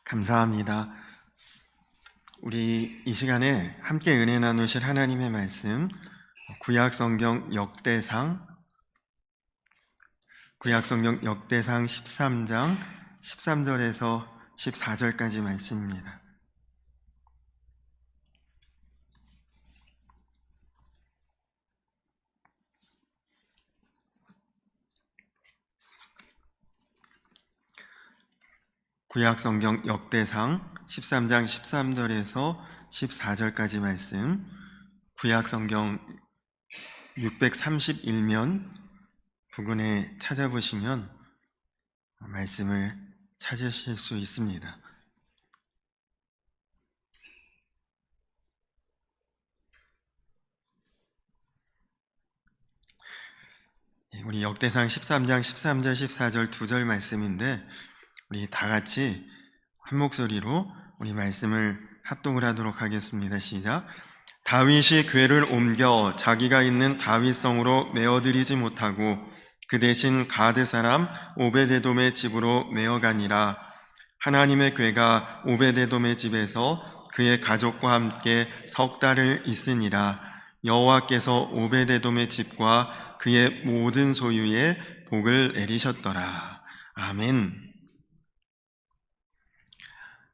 감사합니다. 우리 이 시간에 함께 은혜 나누실 하나님의 말씀, 구약성경 역대상 13장 13절에서 14절까지 말씀입니다. 구약성경 역대상 13장 13절에서 14절까지 말씀, 구약성경 631면 부근에 찾아보시면 말씀을 찾으실 수 있습니다. 우리 역대상 13장 13절 14절 2절 말씀인데 우리 다 같이 한 목소리로 우리 말씀을 합독을 하도록 하겠습니다. 시작. 다윗이 궤를 옮겨 자기가 있는 다윗성으로 메어들이지 못하고 그 대신 가드 사람 오베데돔의 집으로 메어가니라. 하나님의 궤가 오베데돔의 집에서 그의 가족과 함께 석 달을 있으니라. 여호와께서 오베데돔의 집과 그의 모든 소유에 복을 내리셨더라. 아멘.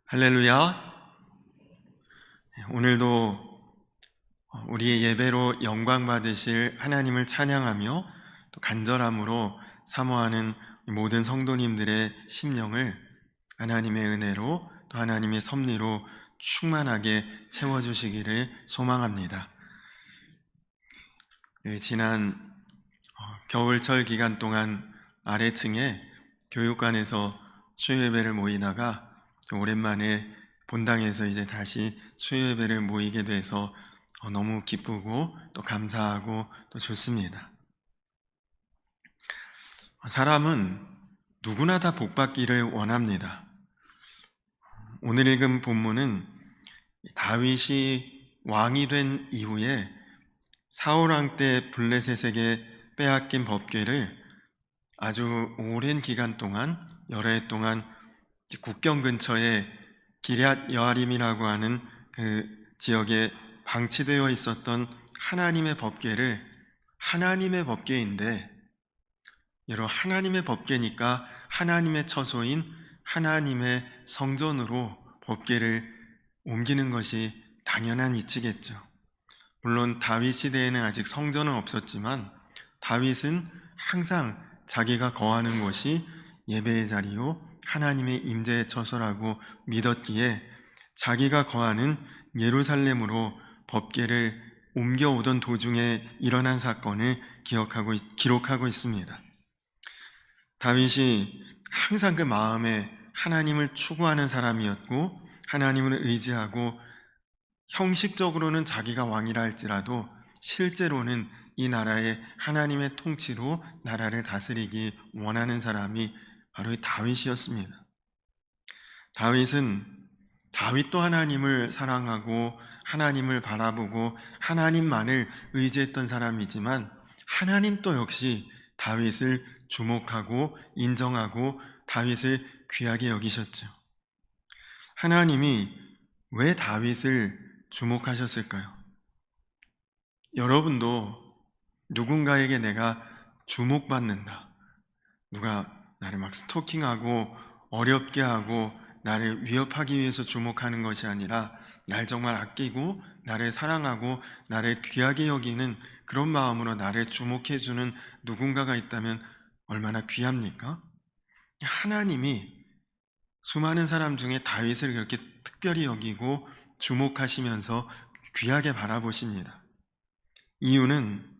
할렐루야. 오늘도 우리의 예배로 영광 받으실 하나님을 찬양하며 또 간절함으로 사모하는 모든 성도님들의 심령을 하나님의 은혜로 또 하나님의 섭리로 충만하게 채워주시기를 소망합니다. 지난 겨울철 기간 동안 아래층에 교육관에서 수요예배를 모이다가 오랜만에 본당에서 이제 다시 수요예배를 모이게 돼서 너무 기쁘고 또 감사하고 또 좋습니다. 사람은 누구나 다 복받기를 원합니다. 오늘 읽은 본문은 다윗이 왕이 된 이후에 사울왕 때 블레셋에게 빼앗긴 법궤를 아주 오랜 기간 동안 여러 해 동안 국경 근처에 기럇 여아림이라고 하는 그 지역에 방치되어 있었던 하나님의 법궤를 하나님의 법궤인데 여러 하나님의 법궤니까 하나님의 처소인 하나님의 성전으로 법궤를 옮기는 것이 당연한 이치겠죠. 물론 다윗 시대에는 아직 성전은 없었지만 다윗은 항상 자기가 거하는 곳이 예배의 자리요 하나님의 임재의 처소라고 믿었기에 자기가 거하는 예루살렘으로 법궤를 옮겨오던 도중에 일어난 사건을 기록하고 있습니다. 다윗이 항상 그 마음에 하나님을 추구하는 사람이었고 하나님을 의지하고 형식적으로는 자기가 왕이라 할지라도 실제로는 이 나라의 하나님의 통치로 나라를 다스리기 원하는 사람이 바로 이 다윗이었습니다. 다윗도 하나님을 사랑하고 하나님을 바라보고 하나님만을 의지했던 사람이지만 하나님 또 역시 다윗을 주목하고 인정하고 다윗을 귀하게 여기셨죠. 하나님이 왜 다윗을 주목하셨을까요? 여러분도 누군가에게 내가 주목받는다, 누가 나를 막 스토킹하고 어렵게 하고 나를 위협하기 위해서 주목하는 것이 아니라 날 정말 아끼고 나를 사랑하고 나를 귀하게 여기는 그런 마음으로 나를 주목해주는 누군가가 있다면 얼마나 귀합니까? 하나님이 수많은 사람 중에 다윗을 그렇게 특별히 여기고 주목하시면서 귀하게 바라보십니다. 이유는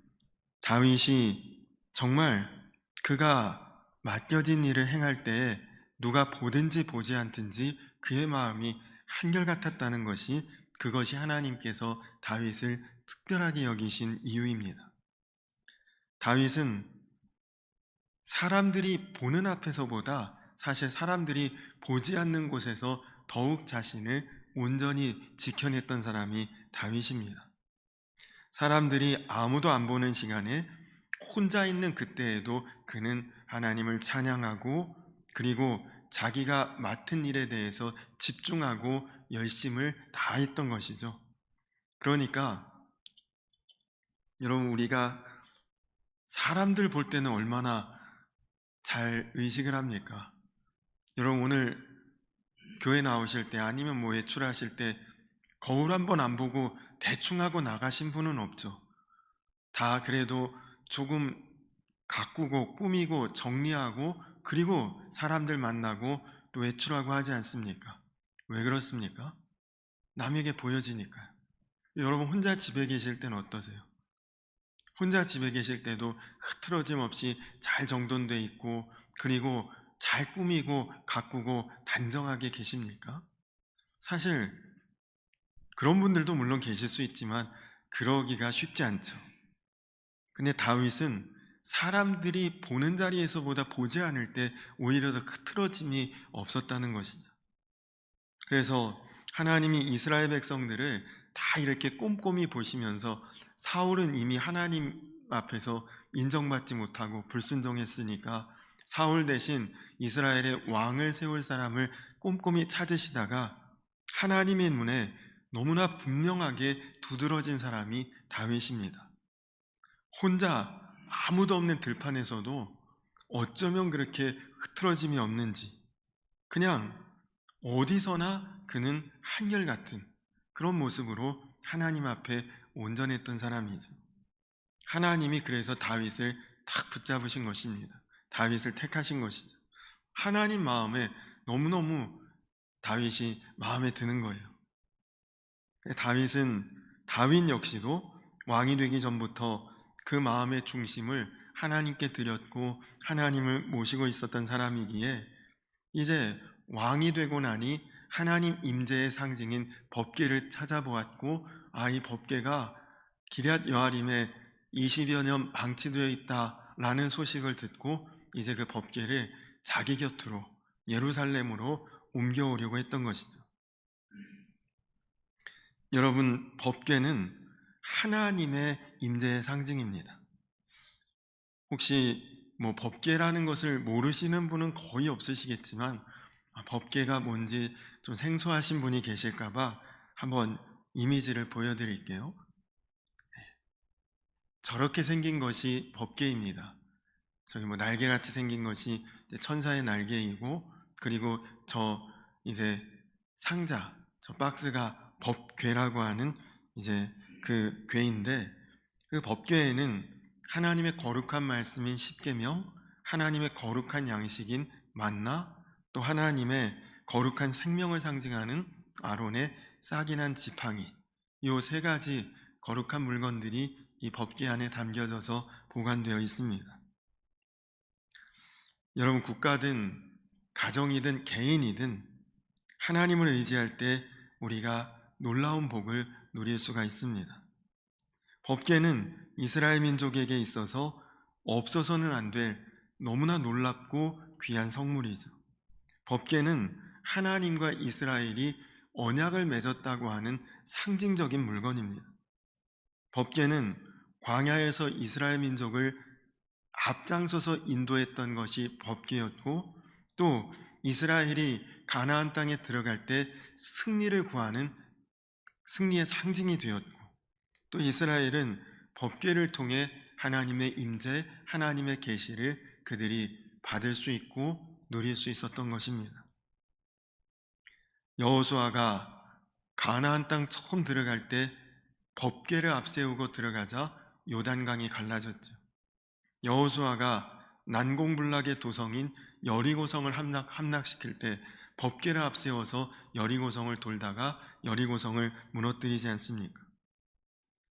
다윗이 정말 그가 맡겨진 일을 행할 때에 누가 보든지 보지 않든지 그의 마음이 한결같았다는 것이 그것이 하나님께서 다윗을 특별하게 여기신 이유입니다. 다윗은 사람들이 보는 앞에서보다 사실 사람들이 보지 않는 곳에서 더욱 자신을 온전히 지켜냈던 사람이 다윗입니다. 사람들이 아무도 안 보는 시간에 혼자 있는 그때에도 그는 하나님을 찬양하고 그리고 자기가 맡은 일에 대해서 집중하고 열심을 다했던 것이죠. 그러니까 여러분, 우리가 사람들 볼 때는 얼마나 잘 의식을 합니까? 여러분, 오늘 교회 나오실 때 아니면 뭐 외출하실 때 거울 한번 안 보고 대충 하고 나가신 분은 없죠. 다 그래도 조금 가꾸고 꾸미고 정리하고 그리고 사람들 만나고 또 외출하고 하지 않습니까? 왜 그렇습니까? 남에게 보여지니까요. 여러분, 혼자 집에 계실 때는 어떠세요? 혼자 집에 계실 때도 흐트러짐 없이 잘 정돈돼 있고 그리고 잘 꾸미고 가꾸고 단정하게 계십니까? 사실 그런 분들도 물론 계실 수 있지만 그러기가 쉽지 않죠. 근데 다윗은 사람들이 보는 자리에서보다 보지 않을 때 오히려 더 흐트러짐이 없었다는 것이죠. 그래서 하나님이 이스라엘 백성들을 다 이렇게 꼼꼼히 보시면서 사울은 이미 하나님 앞에서 인정받지 못하고 불순종했으니까 사울 대신 이스라엘의 왕을 세울 사람을 꼼꼼히 찾으시다가 하나님의 눈에 너무나 분명하게 두드러진 사람이 다윗입니다. 혼자 아무도 없는 들판에서도 어쩌면 그렇게 흐트러짐이 없는지, 그냥 어디서나 그는 한결같은 그런 모습으로 하나님 앞에 온전했던 사람이죠. 하나님이 그래서 다윗을 딱 붙잡으신 것입니다. 다윗을 택하신 것이죠. 하나님 마음에 너무너무 다윗이 마음에 드는 거예요. 다윗 역시도 왕이 되기 전부터 그 마음의 중심을 하나님께 드렸고 하나님을 모시고 있었던 사람이기에 이제 왕이 되고 나니 하나님 임재의 상징인 법궤를 찾아보았고 이 법궤가 기럇 여아림에 20여 년 방치되어 있다라는 소식을 듣고 이제 그 법궤를 자기 곁으로 예루살렘으로 옮겨오려고 했던 것이죠. 여러분, 법궤는 하나님의 임재의 상징입니다. 혹시 뭐 법궤라는 것을 모르시는 분은 거의 없으시겠지만 법궤가 뭔지 좀 생소하신 분이 계실까봐 한번 이미지를 보여드릴게요. 저렇게 생긴 것이 법궤입니다. 저기 뭐 날개같이 생긴 것이 천사의 날개이고 그리고 저 이제 상자, 저 박스가 법궤라고 하는 이제 그 궤인데 그 법궤에는 하나님의 거룩한 말씀인 십계명, 하나님의 거룩한 양식인 만나, 또 하나님의 거룩한 생명을 상징하는 아론의 싹이 난 지팡이, 이 세 가지 거룩한 물건들이 이 법궤 안에 담겨져서 보관되어 있습니다. 여러분, 국가든 가정이든 개인이든 하나님을 의지할 때 우리가 놀라운 복을 누릴 수가 있습니다. 법궤는 이스라엘 민족에게 있어서 없어서는 안 될 너무나 놀랍고 귀한 성물이죠. 법궤는 하나님과 이스라엘이 언약을 맺었다고 하는 상징적인 물건입니다. 법궤는 광야에서 이스라엘 민족을 앞장서서 인도했던 것이 법궤였고 또 이스라엘이 가나안 땅에 들어갈 때 승리를 구하는 승리의 상징이 되었고 또 이스라엘은 법궤를 통해 하나님의 임재, 하나님의 계시를 그들이 받을 수 있고 누릴 수 있었던 것입니다. 여호수아가 가나안 땅 처음 들어갈 때 법궤를 앞세우고 들어가자 요단강이 갈라졌죠. 여호수아가 난공불락의 도성인 여리고성을 함락시킬 때 법궤를 앞세워서 여리고성을 돌다가 여리고성을 무너뜨리지 않습니까?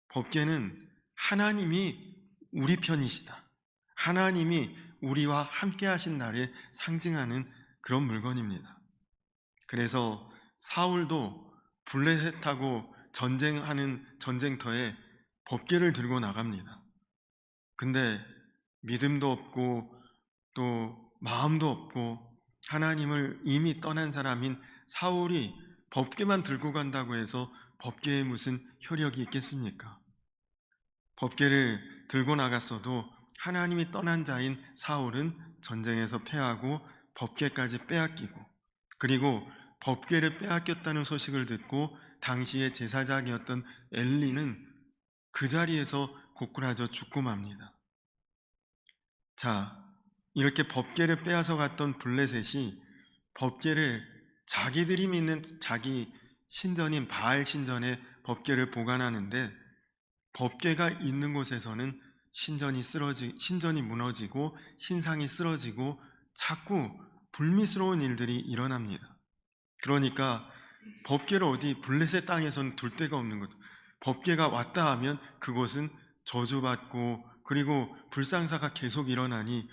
법궤는 하나님이 우리 편이시다, 하나님이 우리와 함께 하신 날을 상징하는 그런 물건입니다. 그래서 사울도 블레셋하고 전쟁하는 전쟁터에 법궤를 들고 나갑니다. 근데 믿음도 없고 또 마음도 없고 하나님을 이미 떠난 사람인 사울이 법궤만 들고 간다고 해서 법궤에 무슨 효력이 있겠습니까? 법궤를 들고 나갔어도 하나님이 떠난 자인 사울은 전쟁에서 패하고 법궤까지 빼앗기고, 그리고 법궤를 빼앗겼다는 소식을 듣고 당시의 제사장이었던 엘리는 그 자리에서 고꾸라져 죽고 맙니다. 자, 이렇게 법궤를 빼앗아 갔던 블레셋이 법궤를 자기들이 믿는 자기 신전인 바알 신전에 법궤를 보관하는데, 법궤가 있는 곳에서는 신전이 무너지고 신상이 쓰러지고 자꾸 불미스러운 일들이 일어납니다. 그러니까 법궤를 어디 블레셋 땅에서는 둘 데가 없는 것. 법궤가 왔다 하면 그곳은 저주받고, 그리고 불상사가 계속 일어나니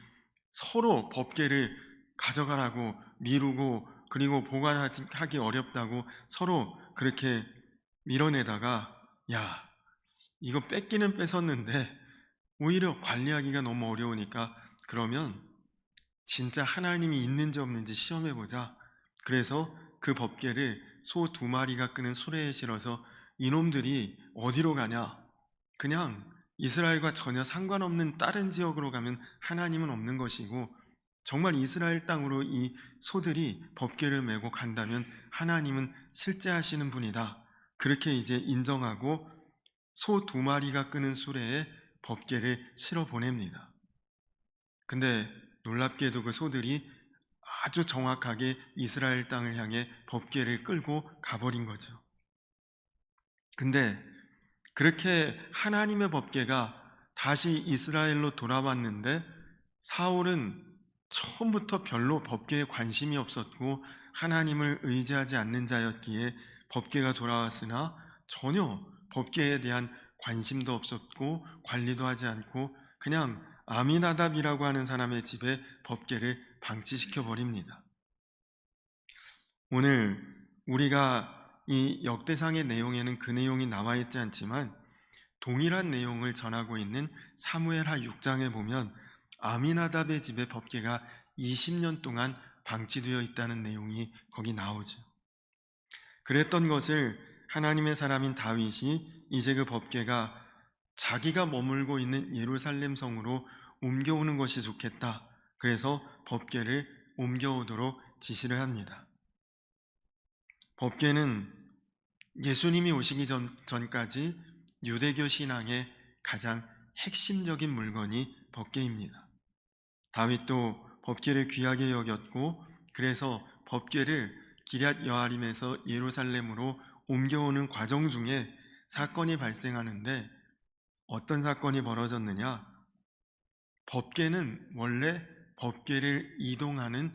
서로 법궤를 가져가라고 미루고, 그리고 보관하기 어렵다고 서로 그렇게 밀어내다가, 야, 이거 뺏기는 뺏었는데 오히려 관리하기가 너무 어려우니까 그러면 진짜 하나님이 있는지 없는지 시험해보자. 그래서 그 법궤를 소 2마리가 끄는 수레에 실어서 이놈들이 어디로 가냐? 그냥 이스라엘과 전혀 상관없는 다른 지역으로 가면 하나님은 없는 것이고, 정말 이스라엘 땅으로 이 소들이 법궤를 메고 간다면 하나님은 실제하시는 분이다. 그렇게 이제 인정하고 소 2마리가 끄는 수레에 법궤를 실어 보냅니다. 근데 놀랍게도 그 소들이 아주 정확하게 이스라엘 땅을 향해 법궤를 끌고 가버린 거죠. 근데 그렇게 하나님의 법궤가 다시 이스라엘로 돌아왔는데, 사울은 처음부터 별로 법궤에 관심이 없었고 하나님을 의지하지 않는 자였기에 법궤가 돌아왔으나 전혀 법궤에 대한 관심도 없었고 관리도 하지 않고 그냥 아미나답이라고 하는 사람의 집에 법궤를 방치시켜 버립니다. 오늘 우리가 이 역대상의 내용에는 그 내용이 나와 있지 않지만 동일한 내용을 전하고 있는 사무엘하 6장에 보면 아미나답의 집에 법궤가 20년 동안 방치되어 있다는 내용이 거기 나오죠. 그랬던 것을 하나님의 사람인 다윗이 이제 그 법궤가 자기가 머물고 있는 예루살렘 성으로 옮겨오는 것이 좋겠다. 그래서 법궤를 옮겨오도록 지시를 합니다. 법궤는 예수님이 오시기 전까지 유대교 신앙의 가장 핵심적인 물건이 법궤입니다. 다윗도 법궤를 귀하게 여겼고, 그래서 법궤를 기럇 여아림에서 예루살렘으로 옮겨오는 과정 중에 사건이 발생하는데, 어떤 사건이 벌어졌느냐? 법궤는 원래 법궤를 이동하는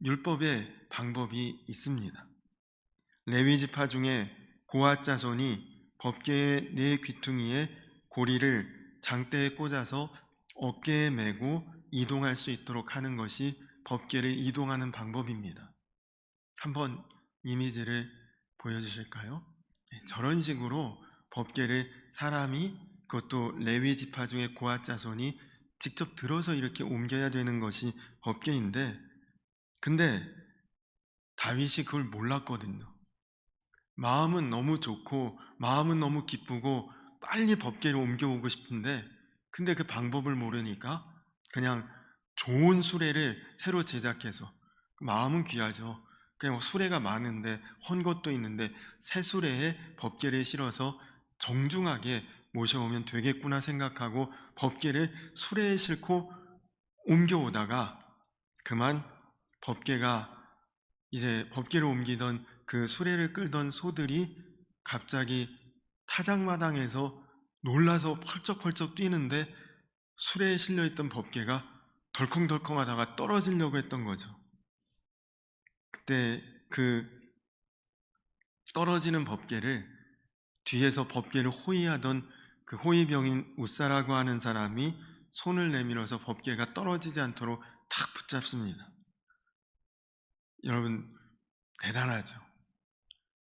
율법의 방법이 있습니다. 레위 지파 중에 고앗 자손이 법궤의 네 귀퉁이에 고리를 장대에 꽂아서 어깨에 메고 이동할 수 있도록 하는 것이 법궤를 이동하는 방법입니다. 한번 이미지를 보여주실까요? 저런 식으로 법궤를 사람이, 그것도 레위 지파 중에 고앗 자손이 직접 들어서 이렇게 옮겨야 되는 것이 법궤인데, 근데 다윗이 그걸 몰랐거든요. 마음은 너무 좋고 마음은 너무 기쁘고 빨리 법궤를 옮겨오고 싶은데, 근데 그 방법을 모르니까 그냥 좋은 수레를 새로 제작해서, 마음은 귀하죠. 그냥 수레가 많은데 헌 것도 있는데 새 수레에 법궤를 실어서 정중하게 모셔오면 되겠구나 생각하고 법궤를 수레에 싣고 옮겨오다가 그만 법궤가 이제 법궤를 옮기던 그 수레를 끌던 소들이 갑자기 타작마당에서 놀라서 펄쩍펄쩍 뛰는데 수레에 실려있던 법궤가 덜컹덜컹 하다가 떨어지려고 했던 거죠. 그때 그 떨어지는 법궤를 뒤에서 법궤를 호위하던 그 호위병인 우사라고 하는 사람이 손을 내밀어서 법궤가 떨어지지 않도록 탁 붙잡습니다. 여러분, 대단하죠.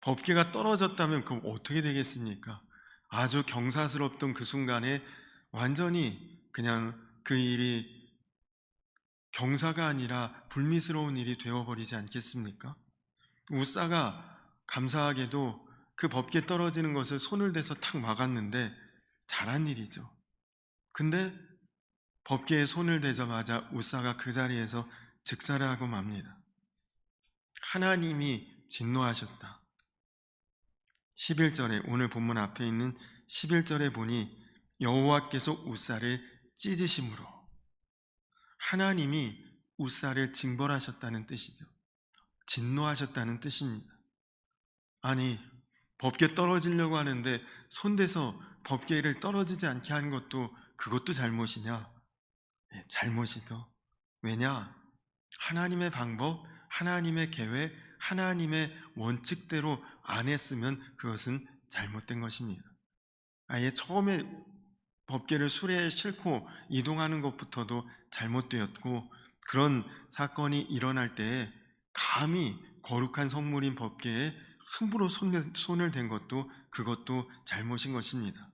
법궤가 떨어졌다면 그럼 어떻게 되겠습니까? 아주 경사스럽던 그 순간에 완전히 그냥 그 일이 경사가 아니라 불미스러운 일이 되어버리지 않겠습니까? 우사가 감사하게도 그 법궤 떨어지는 것을 손을 대서 탁 막았는데 잘한 일이죠. 근데 법궤에 손을 대자마자 우사가 그 자리에서 즉사라고 맙니다. 하나님이 진노하셨다. 11절에 오늘 본문 앞에 있는 11절에 보니 여호와께서 웃사를 찢으심으로 하나님이 웃사를 징벌하셨다는 뜻이죠. 진노하셨다는 뜻입니다. 아니, 법궤 떨어지려고 하는데 손대서 법궤를 떨어지지 않게 하는 것도 그것도 잘못이냐? 네, 잘못이죠. 왜냐? 하나님의 방법, 하나님의 계획, 하나님의 원칙대로 안 했으면 그것은 잘못된 것입니다. 아예 처음에 법궤를 수레에 싣고 이동하는 것부터도 잘못되었고, 그런 사건이 일어날 때에 감히 거룩한 성물인 법궤에 함부로 손을 댄 것도 그것도 잘못인 것입니다.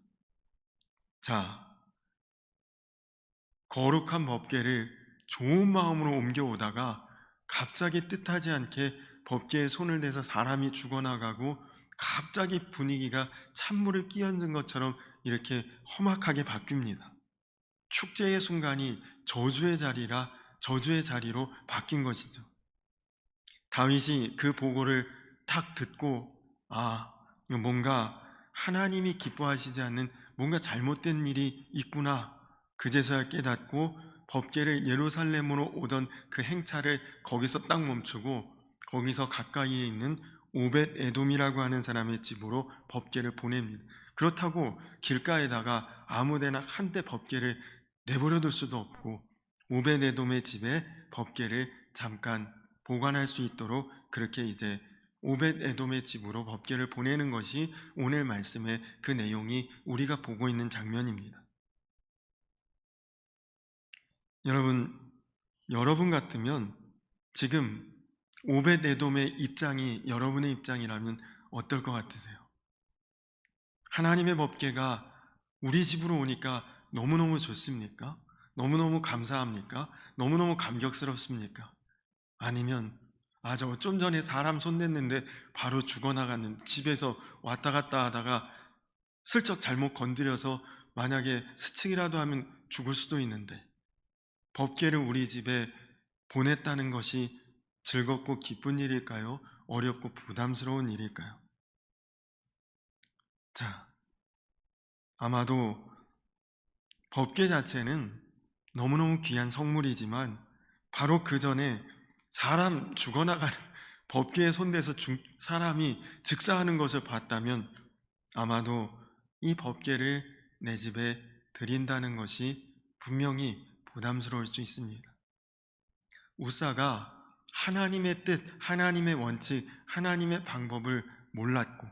자, 거룩한 법궤를 좋은 마음으로 옮겨오다가 갑자기 뜻하지 않게 법궤에 손을 대서 사람이 죽어나가고 갑자기 분위기가 찬물을 끼얹은 것처럼 이렇게 험악하게 바뀝니다. 축제의 순간이 저주의 자리로 바뀐 것이죠. 다윗이 그 보고를 딱 듣고 뭔가 하나님이 기뻐하시지 않는 뭔가 잘못된 일이 있구나, 그제서야 깨닫고 법궤를 예루살렘으로 오던 그 행차를 거기서 딱 멈추고 거기서 가까이에 있는 오벳 에돔이라고 하는 사람의 집으로 법궤를 보냅니다. 그렇다고 길가에다가 아무데나 한때 법궤를 내버려둘 수도 없고 오벳 에돔의 집에 법궤를 잠깐 보관할 수 있도록 그렇게 이제 오벳 에돔의 집으로 법궤를 보내는 것이 오늘 말씀의 그 내용이 우리가 보고 있는 장면입니다. 여러분 같으면 지금 오벳 에돔의 입장이 여러분의 입장이라면 어떨 것 같으세요? 하나님의 법궤가 우리 집으로 오니까 너무너무 좋습니까? 너무너무 감사합니까? 너무너무 감격스럽습니까? 아니면 저 좀 전에 사람 손댔는데 바로 죽어나갔는, 집에서 왔다 갔다 하다가 슬쩍 잘못 건드려서 만약에 스치기라도 하면 죽을 수도 있는데 법궤를 우리 집에 보냈다는 것이 즐겁고 기쁜 일일까요? 어렵고 부담스러운 일일까요? 자, 아마도 법궤 자체는 너무너무 귀한 성물이지만 바로 그 전에 사람 죽어나가는 법궤에 손대서 사람이 즉사하는 것을 봤다면 아마도 이 법궤를 내 집에 드린다는 것이 분명히 부담스러울 수 있습니다. 웃사가 하나님의 뜻, 하나님의 원칙, 하나님의 방법을 몰랐고,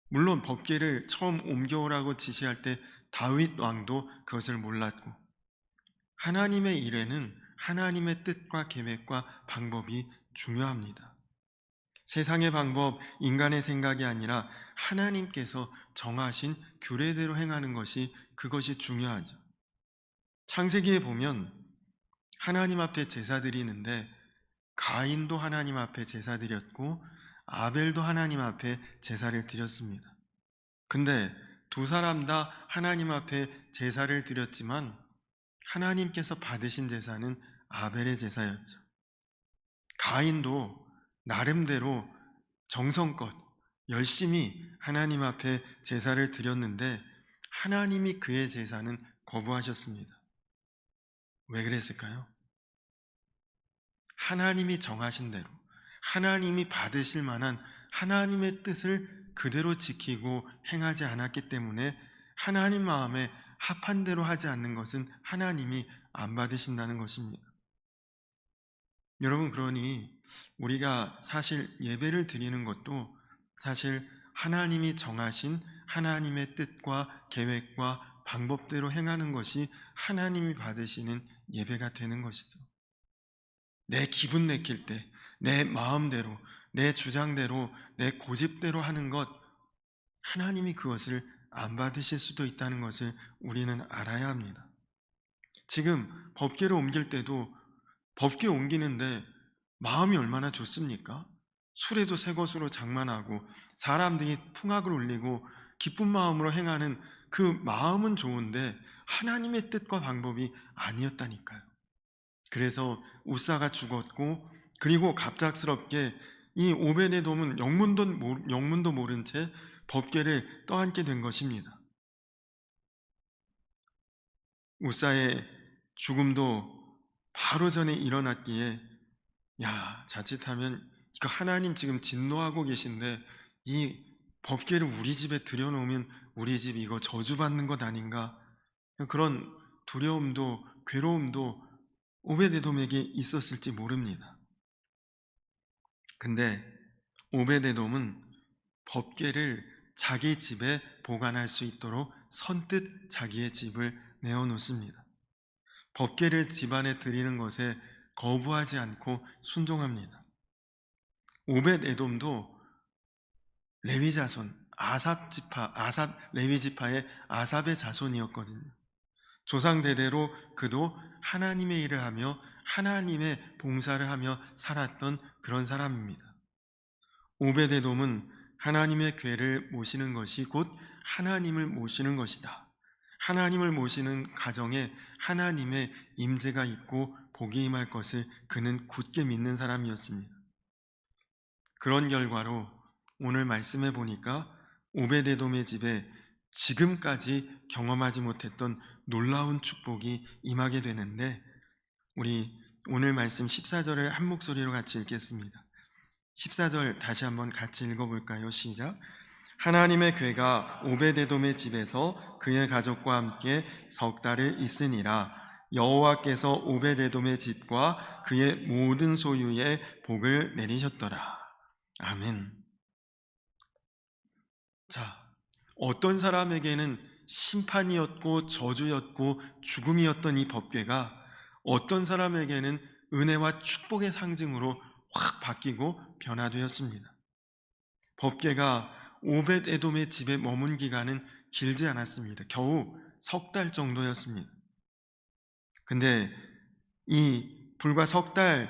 물론 법궤를 처음 옮겨오라고 지시할 때 다윗 왕도 그것을 몰랐고, 하나님의 일에는 하나님의 뜻과 계획과 방법이 중요합니다. 세상의 방법, 인간의 생각이 아니라 하나님께서 정하신 규례대로 행하는 것이 그것이 중요하죠. 창세기에 보면 하나님 앞에 제사 드리는데 가인도 하나님 앞에 제사 드렸고 아벨도 하나님 앞에 제사를 드렸습니다. 근데 두 사람 다 하나님 앞에 제사를 드렸지만 하나님께서 받으신 제사는 아벨의 제사였죠. 가인도 나름대로 정성껏 열심히 하나님 앞에 제사를 드렸는데 하나님이 그의 제사는 거부하셨습니다. 왜 그랬을까요? 하나님이 정하신 대로, 하나님이 받으실 만한 하나님의 뜻을 그대로 지키고 행하지 않았기 때문에 하나님 마음에 합한 대로 하지 않는 것은 하나님이 안 받으신다는 것입니다. 여러분, 그러니 우리가 사실 예배를 드리는 것도 사실 하나님이 정하신 하나님의 뜻과 계획과 방법대로 행하는 것이 하나님이 받으시는 예배가 되는 것이죠. 내 기분 내킬 때, 내 마음대로, 내 주장대로, 내 고집대로 하는 것, 하나님이 그것을 안 받으실 수도 있다는 것을 우리는 알아야 합니다. 지금 법궤를 옮길 때도 법궤 옮기는데 마음이 얼마나 좋습니까? 수레도 새 것으로 장만하고 사람들이 풍악을 울리고 기쁜 마음으로 행하는 그 마음은 좋은데 하나님의 뜻과 방법이 아니었다니까요. 그래서 우사가 죽었고, 그리고 갑작스럽게 이 오베데돔은 영문도 모른 채 법궤를 떠안게 된 것입니다. 우사의 죽음도 바로 전에 일어났기에, 야, 자칫하면 이거 하나님 지금 진노하고 계신데 이 법궤를 우리 집에 들여놓으면 우리 집 이거 저주받는 것 아닌가, 그런 두려움도 괴로움도 오베데돔에게 있었을지 모릅니다. 근데 오베데돔은 법궤를 자기 집에 보관할 수 있도록 선뜻 자기의 집을 내어놓습니다. 법궤를 집안에 드리는 것에 거부하지 않고 순종합니다. 오벳에돔도 레위 자손, 레위 지파의 아삽의 자손이었거든요. 조상 대대로 그도 하나님의 일을 하며 하나님의 봉사를 하며 살았던 그런 사람입니다. 오벳에돔은 하나님의 궤를 모시는 것이 곧 하나님을 모시는 것이다. 하나님을 모시는 가정에 하나님의 임재가 있고 복이 임할 것을 그는 굳게 믿는 사람이었습니다. 그런 결과로 오늘 말씀해 보니까 오베데돔의 집에 지금까지 경험하지 못했던 놀라운 축복이 임하게 되는데, 우리 오늘 말씀 14절을 한 목소리로 같이 읽겠습니다. 14절 다시 한번 같이 읽어볼까요? 시작. 하나님의 궤가 오베데돔의 집에서 그의 가족과 함께 석 달을 있으니라. 여호와께서 오베데돔의 집과 그의 모든 소유에 복을 내리셨더라. 아멘. 자, 어떤 사람에게는 심판이었고 저주였고 죽음이었던 이 법궤가 어떤 사람에게는 은혜와 축복의 상징으로 확 바뀌고 변화되었습니다. 법궤가 오벳에돔의 집에 머문 기간은 길지 않았습니다. 겨우 석 달 정도였습니다. 근데 이 불과 석 달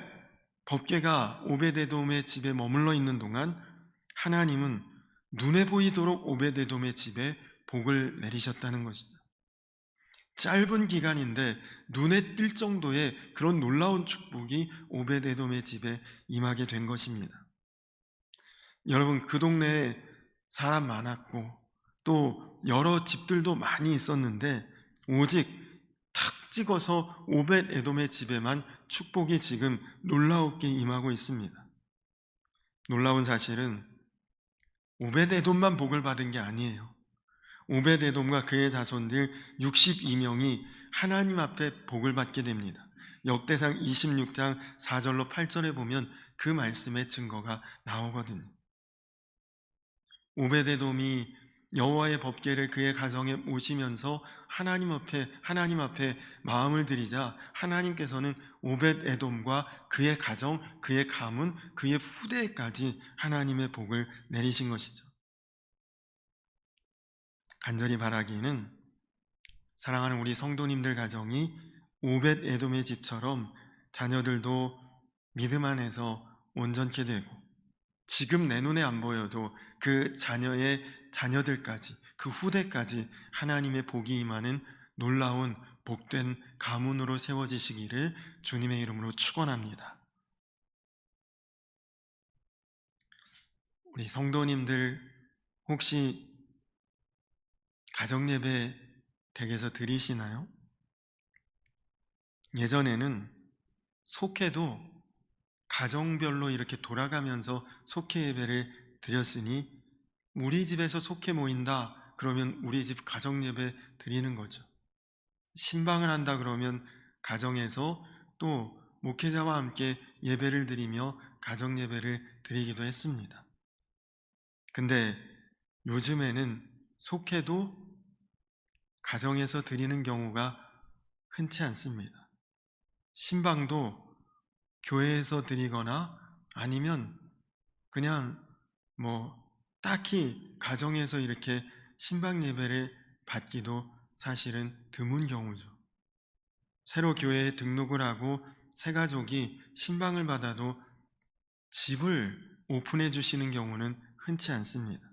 법궤가 오벳에돔의 집에 머물러 있는 동안 하나님은 눈에 보이도록 오벳에돔의 집에 복을 내리셨다는 것이죠. 짧은 기간인데 눈에 띌 정도의 그런 놀라운 축복이 오벳에돔의 집에 임하게 된 것입니다. 여러분, 그 동네에 사람 많았고 또 여러 집들도 많이 있었는데 오직 탁 찍어서 오벳에돔의 집에만 축복이 지금 놀라웠게 임하고 있습니다. 놀라운 사실은 오벳에돔만 복을 받은 게 아니에요. 오벳에돔과 그의 자손들 62명이 하나님 앞에 복을 받게 됩니다. 역대상 26장 4절로 8절에 보면 그 말씀의 증거가 나오거든요. 오벳에돔이 여호와의 법궤를 그의 가정에 모시면서 하나님 앞에 마음을 드리자 하나님께서는 오벳에돔과 그의 가정, 그의 가문, 그의 후대까지 하나님의 복을 내리신 것이죠. 간절히 바라기는 사랑하는 우리 성도님들 가정이 오벳에돔의 집처럼 자녀들도 믿음 안에서 온전케 되고, 지금 내 눈에 안 보여도 그 자녀의 자녀들까지, 그 후대까지 하나님의 복이 임하는 놀라운 복된 가문으로 세워지시기를 주님의 이름으로 축원합니다. 우리 성도님들 혹시 가정예배 댁에서 드리시나요? 예전에는 속회도 가정별로 이렇게 돌아가면서 속회 예배를 드렸으니 우리 집에서 속회 모인다 그러면 우리 집 가정예배 드리는 거죠. 신방을 한다 그러면 가정에서 또 목회자와 함께 예배를 드리며 가정예배를 드리기도 했습니다. 근데 요즘에는 속회도 가정에서 드리는 경우가 흔치 않습니다. 신방도 교회에서 드리거나 아니면 그냥 딱히 가정에서 이렇게 신방 예배를 받기도 사실은 드문 경우죠. 새로 교회에 등록을 하고 새 가족이 신방을 받아도 집을 오픈해 주시는 경우는 흔치 않습니다.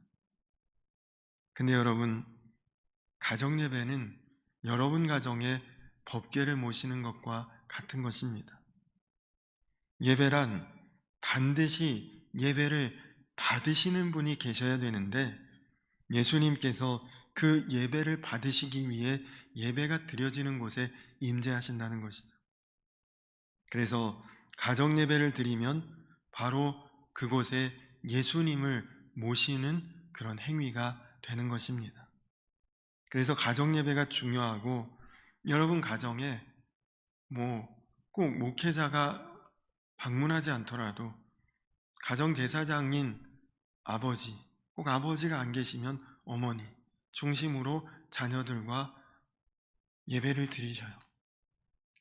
근데 여러분, 가정 예배는 여러분 가정에 법궤를 모시는 것과 같은 것입니다. 예배란 반드시 예배를 받으시는 분이 계셔야 되는데 예수님께서 그 예배를 받으시기 위해 예배가 드려지는 곳에 임재하신다는 것이죠. 그래서 가정 예배를 드리면 바로 그곳에 예수님을 모시는 그런 행위가 되는 것입니다. 그래서 가정 예배가 중요하고 여러분 가정에 꼭 목회자가 방문하지 않더라도 가정 제사장인 아버지, 꼭 아버지가 안 계시면 어머니 중심으로 자녀들과 예배를 드리셔요.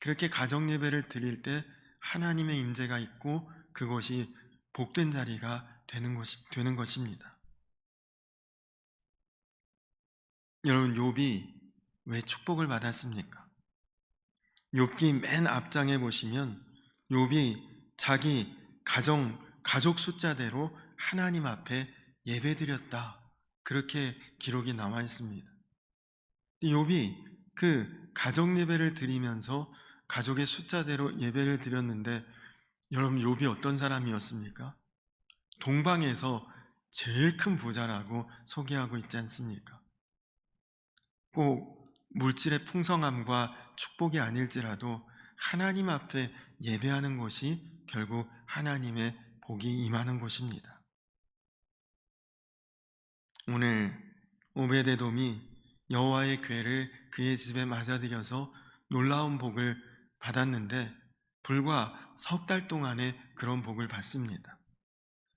그렇게 가정 예배를 드릴 때 하나님의 임재가 있고 그것이 복된 자리가 되는 것입니다. 여러분 욥이 왜 축복을 받았습니까? 욥기 맨 앞장에 보시면 욥이 자기 가족 숫자대로 하나님 앞에 예배드렸다. 그렇게 기록이 나와 있습니다. 욥이 그 가정 예배를 드리면서 가족의 숫자대로 예배를 드렸는데 여러분 욥이 어떤 사람이었습니까? 동방에서 제일 큰 부자라고 소개하고 있지 않습니까? 꼭 물질의 풍성함과 축복이 아닐지라도 하나님 앞에 예배하는 것이 결국 하나님의 복이 임하는 것입니다. 오늘 오베데돔이 여호와의 궤를 그의 집에 맞아들여서 놀라운 복을 받았는데 불과 석 달 동안에 그런 복을 받습니다.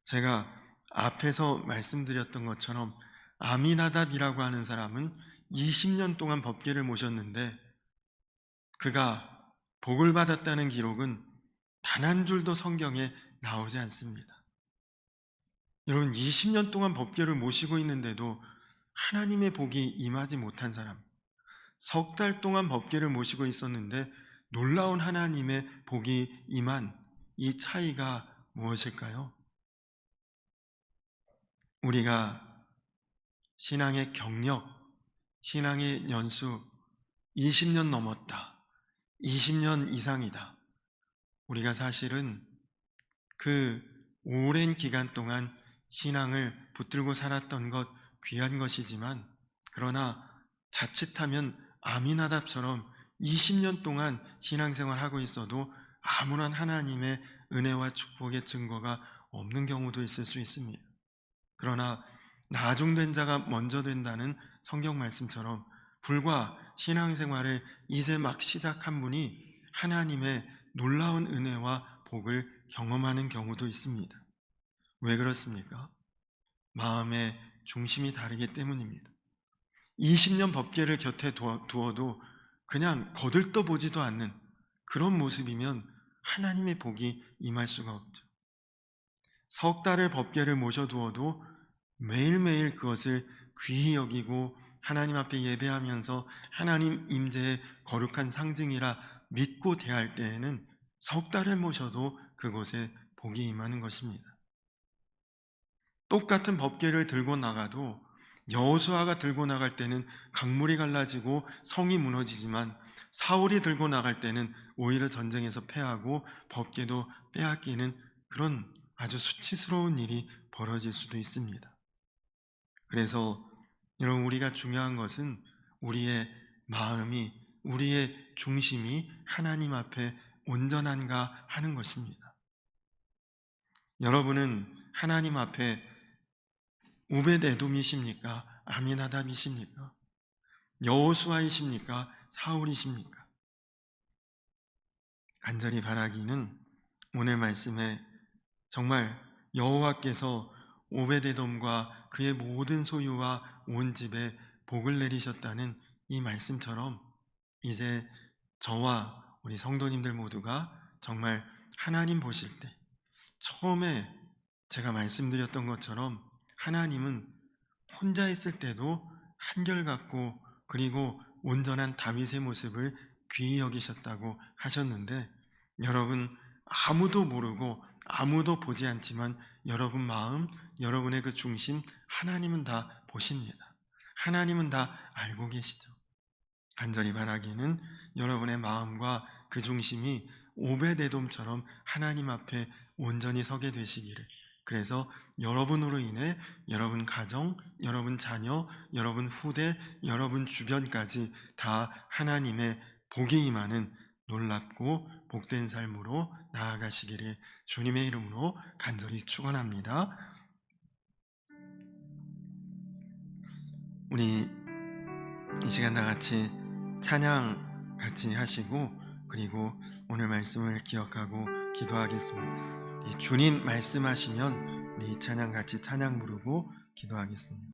제가 앞에서 말씀드렸던 것처럼 아미나답이라고 하는 사람은 20년 동안 법궤를 모셨는데 그가 복을 받았다는 기록은 단 한 줄도 성경에 나오지 않습니다. 여러분 20년 동안 법궤를 모시고 있는데도 하나님의 복이 임하지 못한 사람, 석 달 동안 법궤를 모시고 있었는데 놀라운 하나님의 복이 임한 이 차이가 무엇일까요? 우리가 신앙의 경력, 신앙의 연수 20년 넘었다, 20년 이상이다. 우리가 사실은 그 오랜 기간 동안 신앙을 붙들고 살았던 것 귀한 것이지만 그러나 자칫하면 아미나답처럼 20년 동안 신앙생활하고 있어도 아무런 하나님의 은혜와 축복의 증거가 없는 경우도 있을 수 있습니다. 그러나 나중된 자가 먼저 된다는 성경 말씀처럼 불과 신앙생활을 이제 막 시작한 분이 하나님의 놀라운 은혜와 복을 경험하는 경우도 있습니다. 왜 그렇습니까? 마음의 중심이 다르기 때문입니다. 20년 법궤를 곁에 두어도 그냥 거들떠보지도 않는 그런 모습이면 하나님의 복이 임할 수가 없죠. 석 달의 법궤를 모셔두어도 매일매일 그것을 귀히 여기고 하나님 앞에 예배하면서 하나님 임재의 거룩한 상징이라 믿고 대할 때에는 석 달을 모셔도 그곳에 복이 임하는 것입니다. 똑같은 법궤를 들고 나가도 여호수아가 들고 나갈 때는 강물이 갈라지고 성이 무너지지만 사울이 들고 나갈 때는 오히려 전쟁에서 패하고 법궤도 빼앗기는 그런 아주 수치스러운 일이 벌어질 수도 있습니다. 그래서 여러분 우리가 중요한 것은 우리의 마음이 우리의 중심이 하나님 앞에 온전한가 하는 것입니다. 여러분은 하나님 앞에 오벳에돔이십니까? 아미나답이십니까? 여호수아이십니까? 사울이십니까? 간절히 바라기는 오늘 말씀에 정말 여호와께서 오벳에돔과 그의 모든 소유와 온 집에 복을 내리셨다는 이 말씀처럼 이제 저와 우리 성도님들 모두가 정말 하나님 보실 때 처음에 제가 말씀드렸던 것처럼 하나님은 혼자 있을 때도 한결같고 그리고 온전한 다윗의 모습을 귀히 여기셨다고 하셨는데 여러분 아무도 모르고 아무도 보지 않지만 여러분 마음, 여러분의 그 중심 하나님은 다 보십니다. 하나님은 다 알고 계시죠. 간절히 바라기는 여러분의 마음과 그 중심이 오베데돔처럼 하나님 앞에 온전히 서게 되시기를. 그래서 여러분으로 인해 여러분 가정, 여러분 자녀, 여러분 후대, 여러분 주변까지 다 하나님의 복이 임하는 놀랍고 복된 삶으로 나아가시기를 주님의 이름으로 간절히 축원합니다. 우리 이 시간 다 같이 찬양 같이 하시고, 그리고 오늘 말씀을 기억하고 기도하겠습니다. 이 주님 말씀하시면 우리 찬양 같이 찬양 부르고 기도하겠습니다.